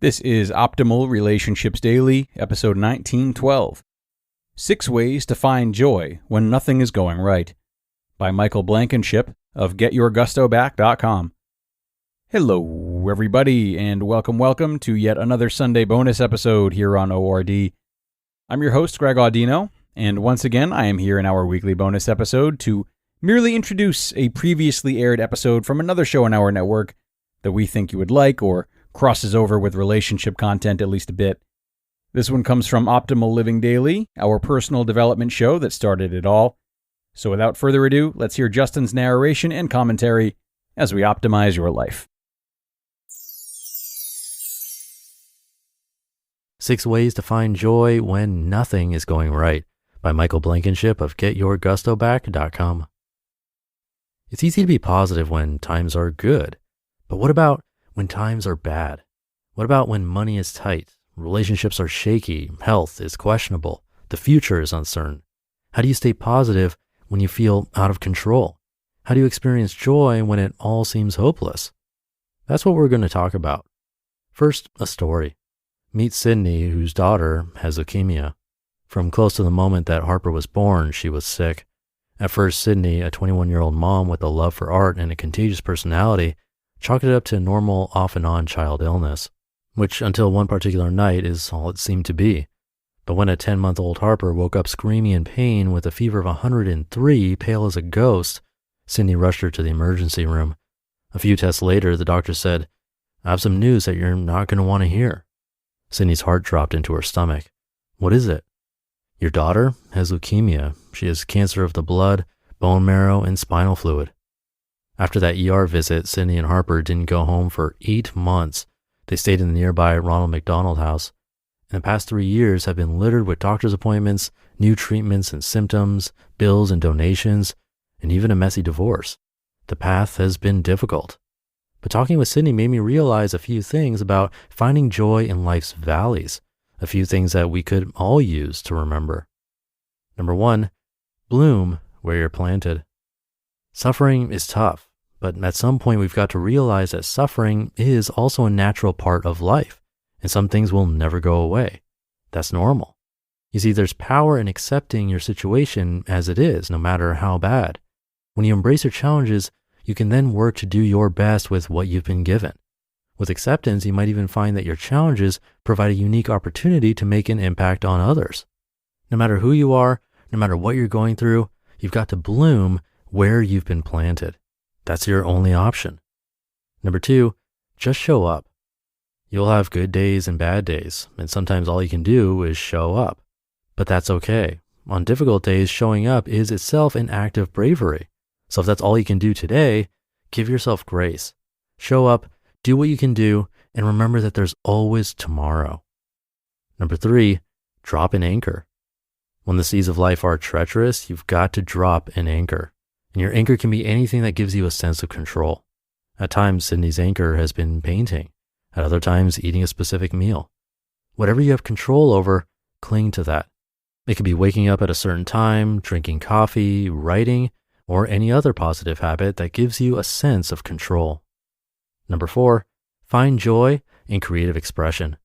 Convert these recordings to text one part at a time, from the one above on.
This is Optimal Relationships Daily, episode 1912. 6 Ways to Find Joy When Nothing is Going Right, by Michael Blankenship of GetYourGustoBack.com. Hello, everybody, and welcome to yet another Sunday bonus episode here on ORD. I'm your host, Greg Audino, and once again, I am here in our weekly bonus episode to merely introduce a previously aired episode from another show on our network that we think you would like or crosses over with relationship content at least a bit. This one comes from Optimal Living Daily, our personal development show that started it all. So without further ado, let's hear Justin's narration and commentary as we optimize your life. 6 Ways to Find Joy When Nothing is Going Right, by Michael Blankenship of GetYourGustoBack.com. It's easy to be positive when times are good, but what about when times are bad? What about when money is tight, relationships are shaky, health is questionable, the future is uncertain? How do you stay positive when you feel out of control? How do you experience joy when it all seems hopeless? That's what we're going to talk about. First, a story. Meet Sydney, whose daughter has leukemia. From close to the moment that Harper was born, she was sick. At first, Sydney, a 21-year-old mom with a love for art and a contagious personality, chalked it up to normal off and on child illness, which until one particular night is all it seemed to be. But when a 10-month-old Harper woke up screaming in pain with a fever of 103, pale as a ghost, Sydney rushed her to the emergency room. A few tests later, the doctor said, "I have some news that you're not going to want to hear." Sydney's heart dropped into her stomach. "What is it?" "Your daughter has leukemia. She has cancer of the blood, bone marrow, and spinal fluid." After that ER visit, Sydney and Harper didn't go home for 8 months. They stayed in the nearby Ronald McDonald House. And the past 3 years have been littered with doctor's appointments, new treatments and symptoms, bills and donations, and even a messy divorce. The path has been difficult. But talking with Sydney made me realize a few things about finding joy in life's valleys, a few things that we could all use to remember. Number 1, bloom where you're planted. Suffering is tough, but at some point we've got to realize that suffering is also a natural part of life, and some things will never go away. That's normal. You see, there's power in accepting your situation as it is, no matter how bad. When you embrace your challenges, you can then work to do your best with what you've been given. With acceptance, you might even find that your challenges provide a unique opportunity to make an impact on others. No matter who you are, no matter what you're going through, you've got to bloom where you've been planted. That's your only option. Number 2, just show up. You'll have good days and bad days, and sometimes all you can do is show up. But that's okay. On difficult days, showing up is itself an act of bravery. So if that's all you can do today, give yourself grace. Show up, do what you can do, and remember that there's always tomorrow. Number 3, drop an anchor. When the seas of life are treacherous, you've got to drop an anchor. And your anchor can be anything that gives you a sense of control. At times, Sydney's anchor has been painting. At other times, eating a specific meal. Whatever you have control over, cling to that. It could be waking up at a certain time, drinking coffee, writing, or any other positive habit that gives you a sense of control. Number 4, find joy in creative expression.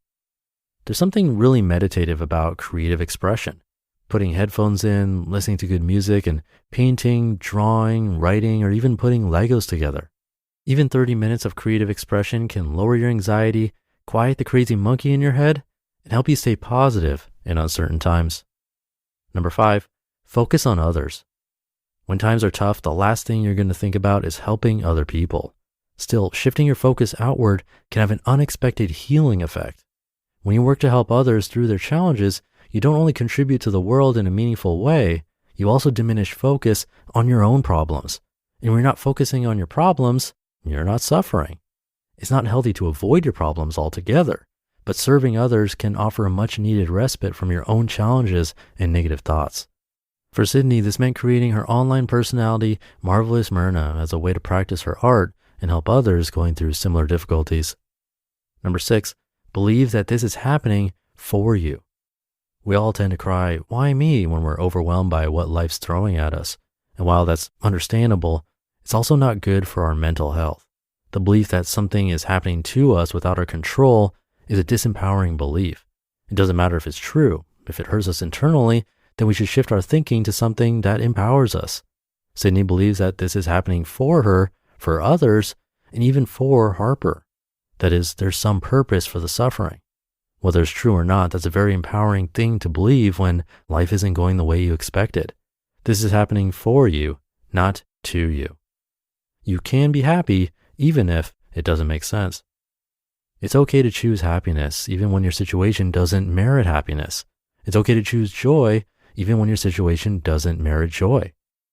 There's something really meditative about creative expression. Putting headphones in, listening to good music, and painting, drawing, writing, or even putting Legos together. Even 30 minutes of creative expression can lower your anxiety, quiet the crazy monkey in your head, and help you stay positive in uncertain times. Number 5, focus on others. When times are tough, the last thing you're going to think about is helping other people. Still, shifting your focus outward can have an unexpected healing effect. When you work to help others through their challenges, you don't only contribute to the world in a meaningful way, you also diminish focus on your own problems. And when you're not focusing on your problems, you're not suffering. It's not healthy to avoid your problems altogether, but serving others can offer a much needed respite from your own challenges and negative thoughts. For Sydney, this meant creating her online personality, Marvelous Myrna, as a way to practice her art and help others going through similar difficulties. Number 6, believe that this is happening for you. We all tend to cry, "Why me?" when we're overwhelmed by what life's throwing at us. And while that's understandable, it's also not good for our mental health. The belief that something is happening to us without our control is a disempowering belief. It doesn't matter if it's true. If it hurts us internally, then we should shift our thinking to something that empowers us. Sydney believes that this is happening for her, for others, and even for Harper. That is, there's some purpose for the suffering. Whether it's true or not, that's a very empowering thing to believe when life isn't going the way you expected. This is happening for you, not to you. You can be happy even if it doesn't make sense. It's okay to choose happiness even when your situation doesn't merit happiness. It's okay to choose joy even when your situation doesn't merit joy.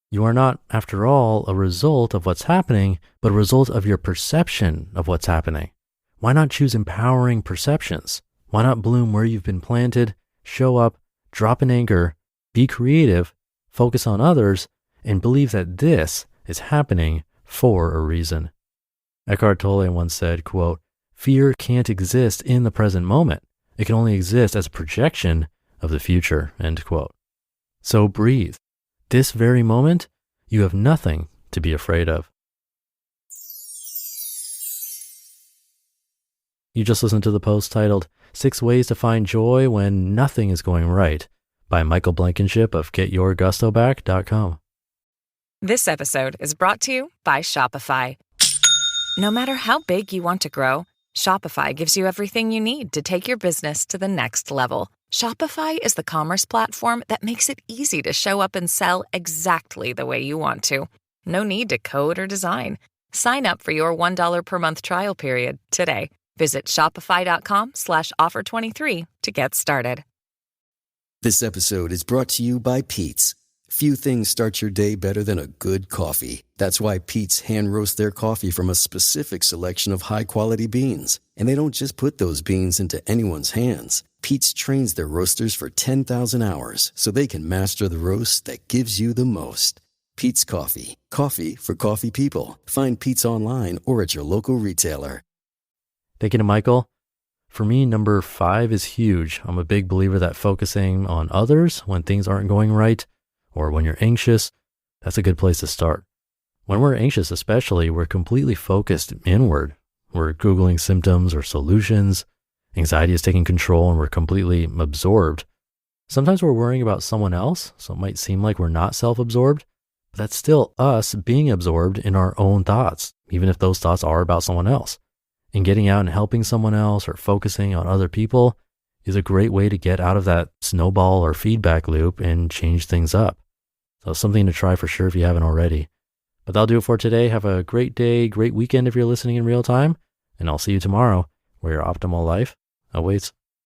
You are not, after all, a result of what's happening, but a result of your perception of what's happening. Why not choose empowering perceptions? Why not bloom where you've been planted, show up, drop an anchor, be creative, focus on others, and believe that this is happening for a reason? Eckhart Tolle once said, quote, "Fear can't exist in the present moment. It can only exist as a projection of the future," end quote. So breathe. This very moment, you have nothing to be afraid of. You just listened to the post titled 6 Ways to Find Joy When Nothing is Going Right by Michael Blankenship of GetYourGustoBack.com. This episode is brought to you by Shopify. No matter how big you want to grow, Shopify gives you everything you need to take your business to the next level. Shopify is the commerce platform that makes it easy to show up and sell exactly the way you want to. No need to code or design. Sign up for your $1 per month trial period today. Visit shopify.com/offer23 to get started. This episode is brought to you by Pete's. Few things start your day better than a good coffee. That's why Pete's hand roasts their coffee from a specific selection of high-quality beans. And they don't just put those beans into anyone's hands. Pete's trains their roasters for 10,000 hours so they can master the roast that gives you the most. Pete's Coffee. Coffee for coffee people. Find Pete's online or at your local retailer. Thank you to Michael. For me, number 5 is huge. I'm a big believer that focusing on others when things aren't going right or when you're anxious, that's a good place to start. When we're anxious especially, we're completely focused inward. We're Googling symptoms or solutions. Anxiety is taking control and we're completely absorbed. Sometimes we're worrying about someone else, so it might seem like we're not self-absorbed, but that's still us being absorbed in our own thoughts, even if those thoughts are about someone else. And getting out and helping someone else or focusing on other people is a great way to get out of that snowball or feedback loop and change things up. So something to try for sure if you haven't already. But that'll do it for today. Have a great day, great weekend if you're listening in real time, and I'll see you tomorrow where your optimal life awaits.